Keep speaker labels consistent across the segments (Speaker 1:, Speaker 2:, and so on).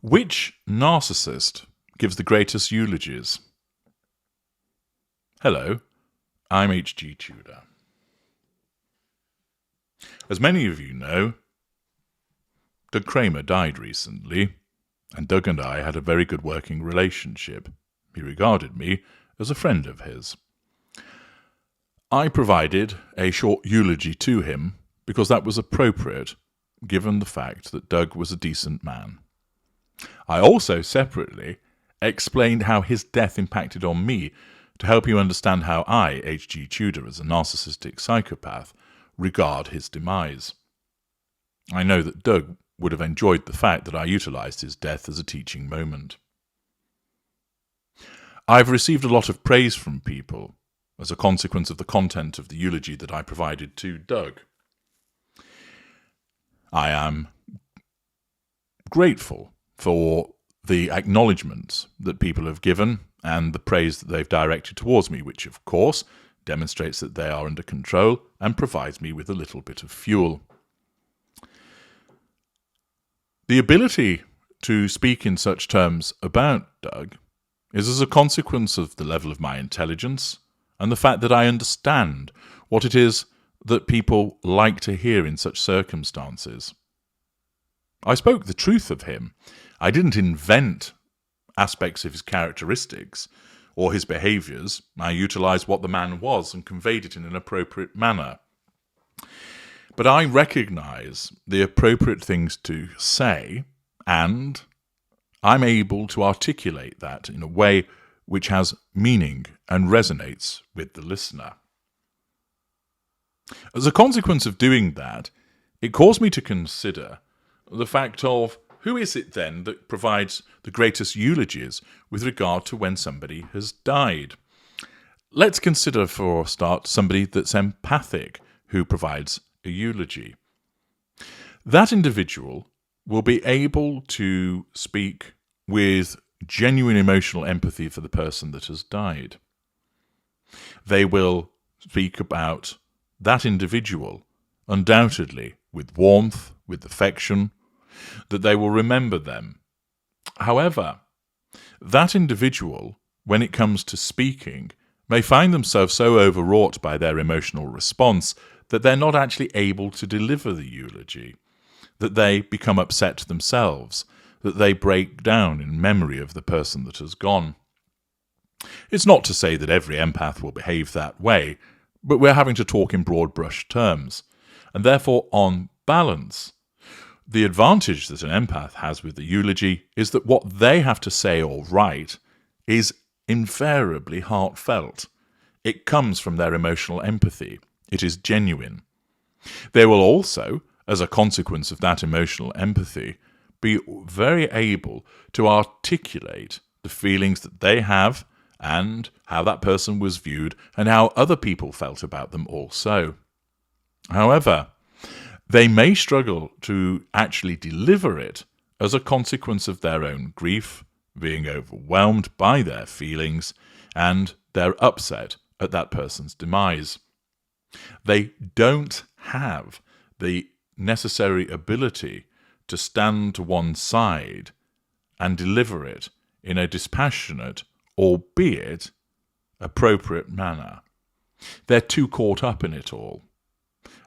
Speaker 1: Which narcissist gives the greatest eulogies? Hello, I'm H.G. Tudor. As many of you know, Doug Kramer died recently, and Doug and I had a very good working relationship. He regarded me as a friend of his. I provided a short eulogy to him because that was appropriate, given the fact that Doug was a decent man. I also separately explained how his death impacted on me to help you understand how I, H.G. Tudor, as a narcissistic psychopath, regard his demise. I know that Doug would have enjoyed the fact that I utilised his death as a teaching moment. I've received a lot of praise from people as a consequence of the content of the eulogy that I provided to Doug. I am grateful for the acknowledgements that people have given and the praise that they've directed towards me, which of course demonstrates that they are under control and provides me with a little bit of fuel. The ability to speak in such terms about Doug is as a consequence of the level of my intelligence and the fact that I understand what it is that people like to hear in such circumstances. I spoke the truth of him. I didn't invent aspects of his characteristics or his behaviours. I utilised what the man was and conveyed it in an appropriate manner. But I recognise the appropriate things to say, and I'm able to articulate that in a way which has meaning and resonates with the listener. As a consequence of doing that, it caused me to consider the fact of who is it then that provides the greatest eulogies with regard to when somebody has died. Let's consider for a start somebody that's empathic who provides a eulogy. That individual will be able to speak with genuine emotional empathy for the person that has died. They will speak about that individual undoubtedly with warmth, with affection, that they will remember them. However, that individual, when it comes to speaking, may find themselves so overwrought by their emotional response that they're not actually able to deliver the eulogy, that they become upset themselves, that they break down in memory of the person that has gone. It's not to say that every empath will behave that way, but we're having to talk in broad brush terms, and therefore, on balance, the advantage that an empath has with the eulogy is that what they have to say or write is invariably heartfelt. It comes from their emotional empathy. It is genuine. They will also, as a consequence of that emotional empathy, be very able to articulate the feelings that they have and how that person was viewed and how other people felt about them also. However, they may struggle to actually deliver it as a consequence of their own grief, being overwhelmed by their feelings, and their upset at that person's demise. They don't have the necessary ability to stand to one side and deliver it in a dispassionate, albeit appropriate manner. They're too caught up in it all.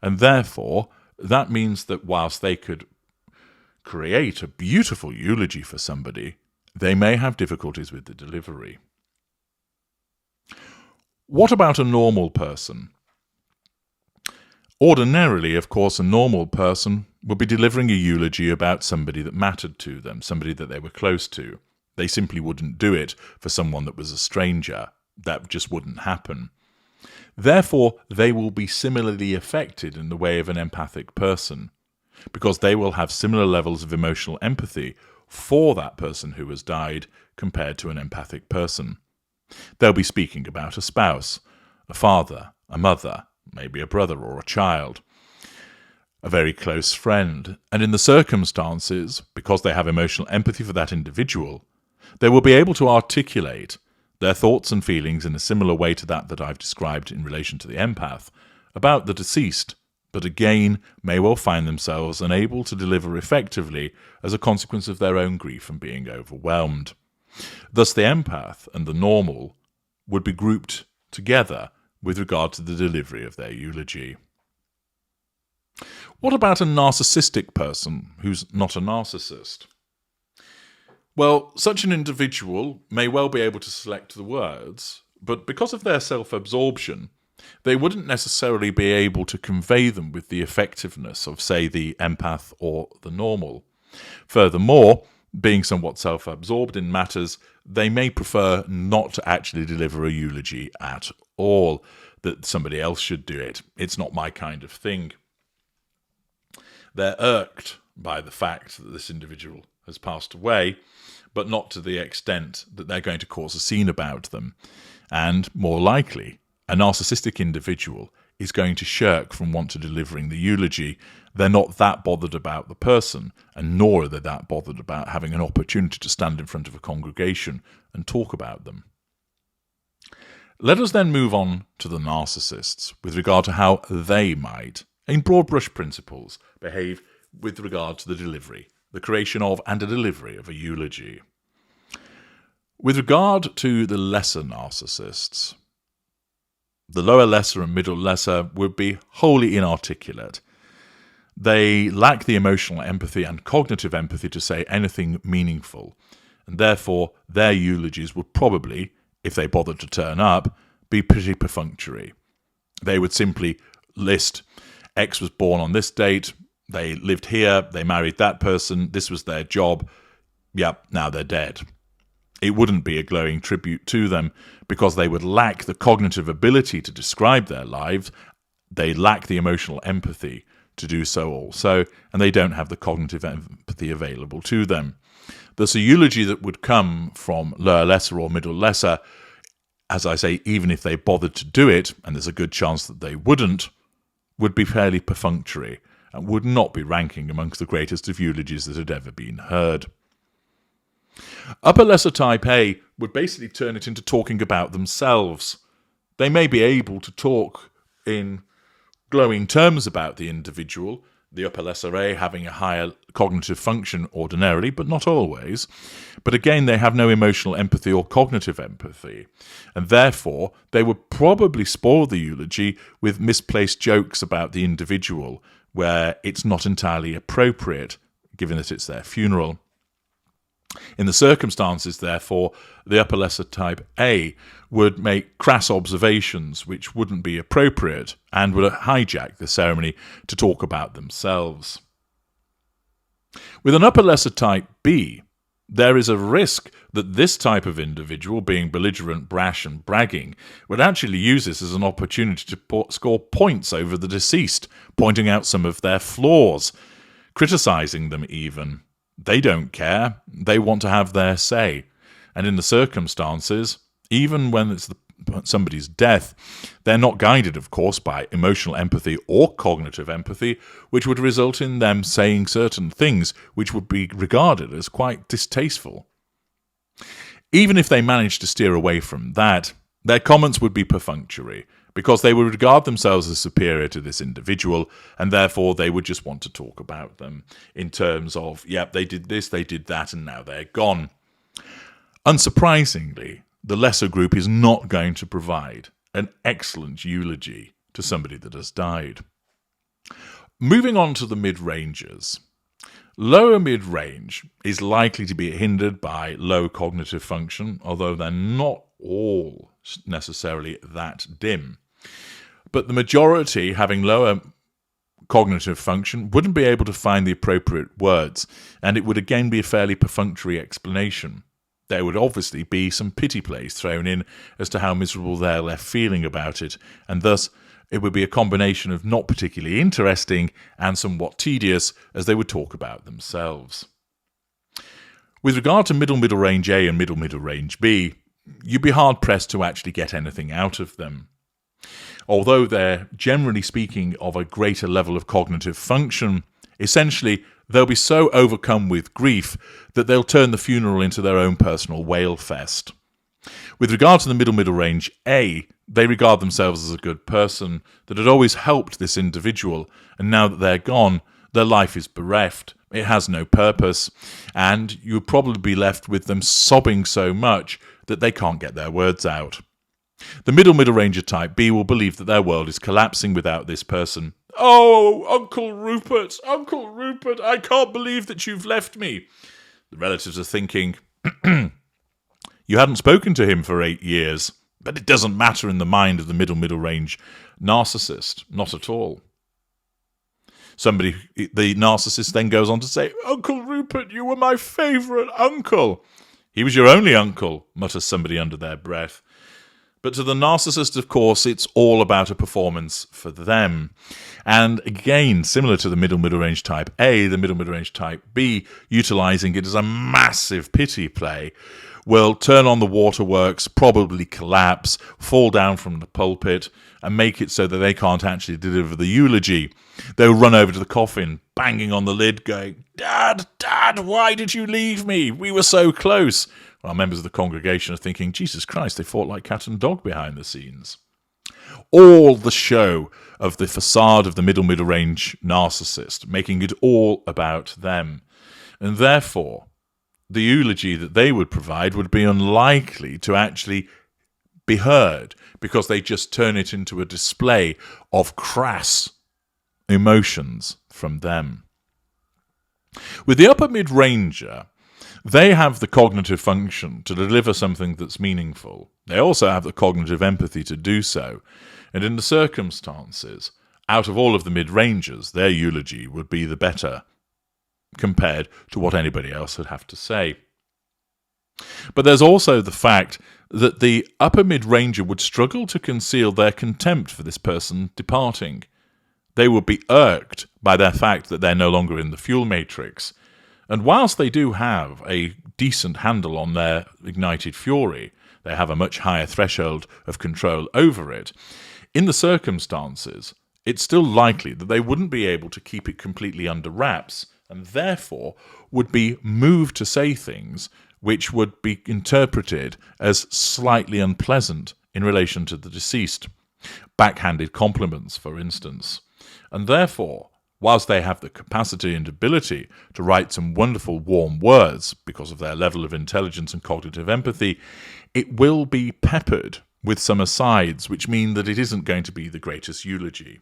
Speaker 1: And therefore, that means that whilst they could create a beautiful eulogy for somebody, they may have difficulties with the delivery. What about a normal person? Ordinarily, of course, a normal person would be delivering a eulogy about somebody that mattered to them, somebody that they were close to. They simply wouldn't do it for someone that was a stranger. That just wouldn't happen. Therefore, they will be similarly affected in the way of an empathic person, because they will have similar levels of emotional empathy for that person who has died compared to an empathic person. They'll be speaking about a spouse, a father, a mother, maybe a brother or a child, a very close friend, and in the circumstances, because they have emotional empathy for that individual, they will be able to articulate their thoughts and feelings in a similar way to that I've described in relation to the empath, about the deceased but again may well find themselves unable to deliver effectively as a consequence of their own grief and being overwhelmed. Thus the empath and the normal would be grouped together with regard to the delivery of their eulogy. What about a narcissistic person who's not a narcissist? Well, such an individual may well be able to select the words, but because of their self-absorption, they wouldn't necessarily be able to convey them with the effectiveness of, say, the empath or the normal. Furthermore, being somewhat self-absorbed in matters, they may prefer not to actually deliver a eulogy at all, that somebody else should do it. It's not my kind of thing. They're irked by the fact that this individual has passed away, but not to the extent that they're going to cause a scene about them. And more likely, a narcissistic individual is going to shirk from delivering the eulogy. They're not that bothered about the person, and nor are they that bothered about having an opportunity to stand in front of a congregation and talk about them. Let us then move on to the narcissists with regard to how they might, in broad brush principles, behave with regard to the delivery, the creation of and the delivery of a eulogy. With regard to the lesser narcissists, the lower lesser and middle lesser would be wholly inarticulate. They lack the emotional empathy and cognitive empathy to say anything meaningful, and therefore their eulogies would probably, if they bothered to turn up, be pretty perfunctory. They would simply list X was born on this date, they lived here, they married that person, this was their job, yep, now they're dead. It wouldn't be a glowing tribute to them because they would lack the cognitive ability to describe their lives, they lack the emotional empathy to do so also, and they don't have the cognitive empathy available to them. Thus, a eulogy that would come from lower lesser or middle lesser, as I say, even if they bothered to do it, and there's a good chance that they wouldn't, would be fairly perfunctory and would not be ranking amongst the greatest of eulogies that had ever been heard. Upper lesser type A would basically turn it into talking about themselves. They may be able to talk in glowing terms about the individual, the upper lesser A having a higher cognitive function ordinarily, but not always. But again, they have no emotional empathy or cognitive empathy, and therefore they would probably spoil the eulogy with misplaced jokes about the individual, where it's not entirely appropriate, given that it's their funeral. In the circumstances, therefore, the upper lesser type A would make crass observations which wouldn't be appropriate and would hijack the ceremony to talk about themselves. With an upper lesser type B, there is a risk that this type of individual, being belligerent, brash and bragging, would actually use this as an opportunity to score points over the deceased, pointing out some of their flaws, criticising them even. They don't care. They want to have their say. And in the circumstances, even when it's somebody's death, they're not guided, of course, by emotional empathy or cognitive empathy, which would result in them saying certain things which would be regarded as quite distasteful. Even if they managed to steer away from that, their comments would be perfunctory, because they would regard themselves as superior to this individual, and therefore they would just want to talk about them in terms of, yep, they did this, they did that, and now they're gone. Unsurprisingly, the lesser group is not going to provide an excellent eulogy to somebody that has died. Moving on to the mid-rangers. Lower mid-range is likely to be hindered by low cognitive function, although they're not all necessarily that dim. But the majority, having lower cognitive function, wouldn't be able to find the appropriate words, and it would again be a fairly perfunctory explanation. There would obviously be some pity plays thrown in as to how miserable they're left feeling about it, and thus it would be a combination of not particularly interesting and somewhat tedious as they would talk about themselves. With regard to middle range A and middle range B, you'd be hard-pressed to actually get anything out of them. Although they're generally speaking of a greater level of cognitive function, essentially they'll be so overcome with grief that they'll turn the funeral into their own personal wail fest. With regard to the middle range A, They regard themselves as a good person that had always helped this individual, and now that they're gone, their life is bereft. It has no purpose, and you would probably be left with them sobbing so much that they can't get their words out. The middle ranger type B will believe that their world is collapsing without this person. "Oh, Uncle Rupert, I can't believe that you've left me." The relatives are thinking, "You hadn't spoken to him for 8 years." But it doesn't matter in the mind of the middle range narcissist, not at all. The narcissist then goes on to say, "Uncle Rupert, you were my favourite uncle." "He was your only uncle," mutters somebody under their breath. But to the narcissist, of course, it's all about a performance for them. And again, similar to the middle range type A, the middle range type B, utilising it as a massive pity play, will turn on the waterworks, probably collapse, fall down from the pulpit, and make it so that they can't actually deliver the eulogy. They'll run over to the coffin, banging on the lid, going, Dad, why did you leave me? We were so close." While members of the congregation are thinking, Jesus Christ, they fought like cat and dog behind the scenes. All the show of the facade of the middle range narcissist, making it all about them. And therefore, the eulogy that they would provide would be unlikely to actually be heard, because they just turn it into a display of crass emotions from them. With the upper mid-ranger, they have the cognitive function to deliver something that's meaningful. They also have the cognitive empathy to do so. And in the circumstances, out of all of the mid-rangers, their eulogy would be the better compared to what anybody else would have to say. But there's also the fact that the upper mid-ranger would struggle to conceal their contempt for this person departing. They would be irked by their fact that they're no longer in the fuel matrix. And whilst they do have a decent handle on their ignited fury, they have a much higher threshold of control over it, in the circumstances, it's still likely that they wouldn't be able to keep it completely under wraps, and therefore would be moved to say things which would be interpreted as slightly unpleasant in relation to the deceased. Backhanded compliments, for instance. And therefore, whilst they have the capacity and ability to write some wonderful warm words because of their level of intelligence and cognitive empathy, it will be peppered with some asides which mean that it isn't going to be the greatest eulogy.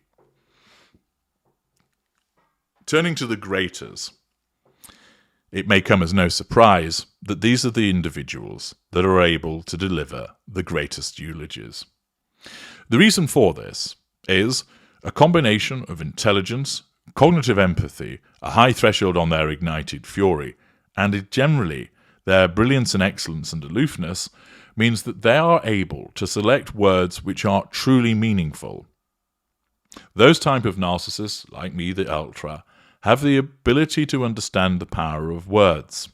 Speaker 1: Turning to the graters, it may come as no surprise that these are the individuals that are able to deliver the greatest eulogies. The reason for this is a combination of intelligence, cognitive empathy, a high threshold on their ignited fury, and generally their brilliance and excellence and aloofness means that they are able to select words which are truly meaningful. Those type of narcissists, like me, the ultra, have the ability to understand the power of words.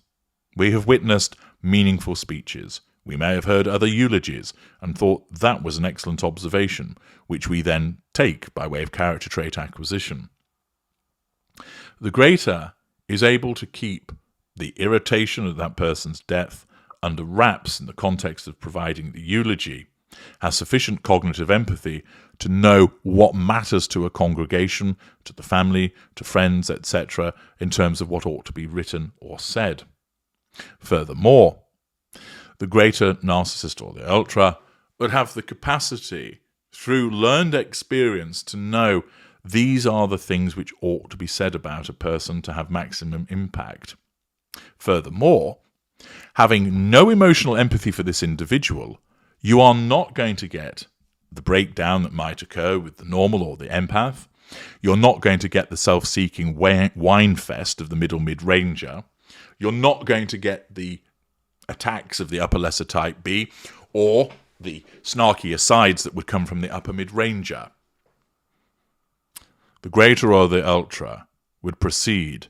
Speaker 1: We have witnessed meaningful speeches. We may have heard other eulogies and thought that was an excellent observation, which we then take by way of character trait acquisition. The greater is able to keep the irritation of that person's death under wraps in the context of providing the eulogy, has sufficient cognitive empathy to know what matters to a congregation, to the family, to friends, etc., in terms of what ought to be written or said. Furthermore, the greater narcissist or the ultra would have the capacity, through learned experience, to know these are the things which ought to be said about a person to have maximum impact. Furthermore, having no emotional empathy for this individual, you are not going to get the breakdown that might occur with the normal or the empath. You're not going to get the self-seeking whine fest of the middle mid-ranger. You're not going to get the attacks of the upper lesser type B or the snarky asides that would come from the upper mid-ranger. The greater or the ultra would proceed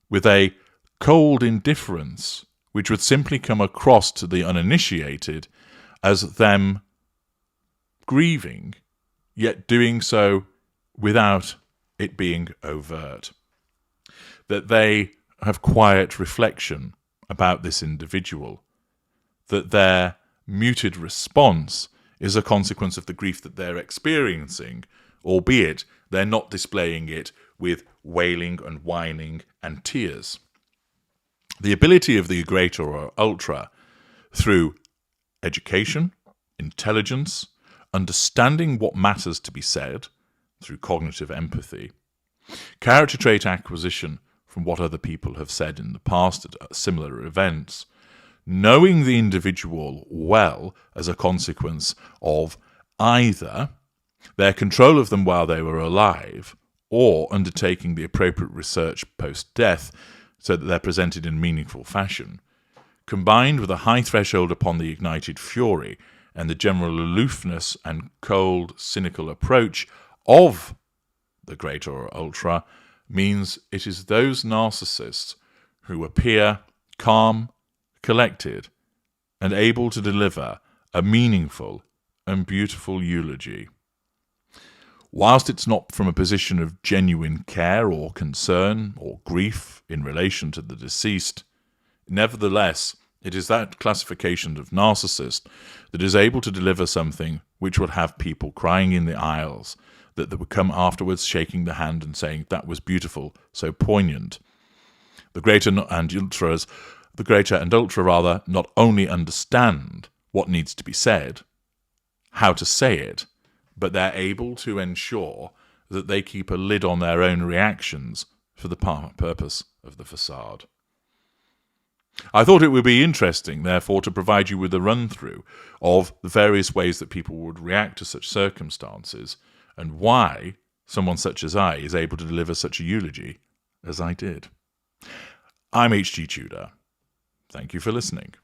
Speaker 1: with a cold indifference which would simply come across to the uninitiated as them grieving, yet doing so without it being overt. That they have quiet reflection about this individual, that their muted response is a consequence of the grief that they're experiencing, albeit they're not displaying it with wailing and whining and tears. The ability of the greater or ultra, through education, intelligence, understanding what matters to be said, through cognitive empathy, character trait acquisition from what other people have said in the past at similar events, knowing the individual well as a consequence of either their control of them while they were alive or undertaking the appropriate research post-death so that they're presented in meaningful fashion, combined with a high threshold upon the ignited fury and the general aloofness and cold, cynical approach of the greater or ultra, means it is those narcissists who appear calm, collected, and able to deliver a meaningful and beautiful eulogy. Whilst it's not from a position of genuine care or concern or grief in relation to the deceased, nevertheless, it is that classification of narcissist that is able to deliver something which will have people crying in the aisles, that would come afterwards shaking the hand and saying, "That was beautiful, so poignant." The greater and ultra not only understand what needs to be said, how to say it, but they're able to ensure that they keep a lid on their own reactions for the purpose of the facade. I thought it would be interesting, therefore, to provide you with a run-through of the various ways that people would react to such circumstances and why someone such as I is able to deliver such a eulogy as I did. I'm H.G. Tudor. Thank you for listening.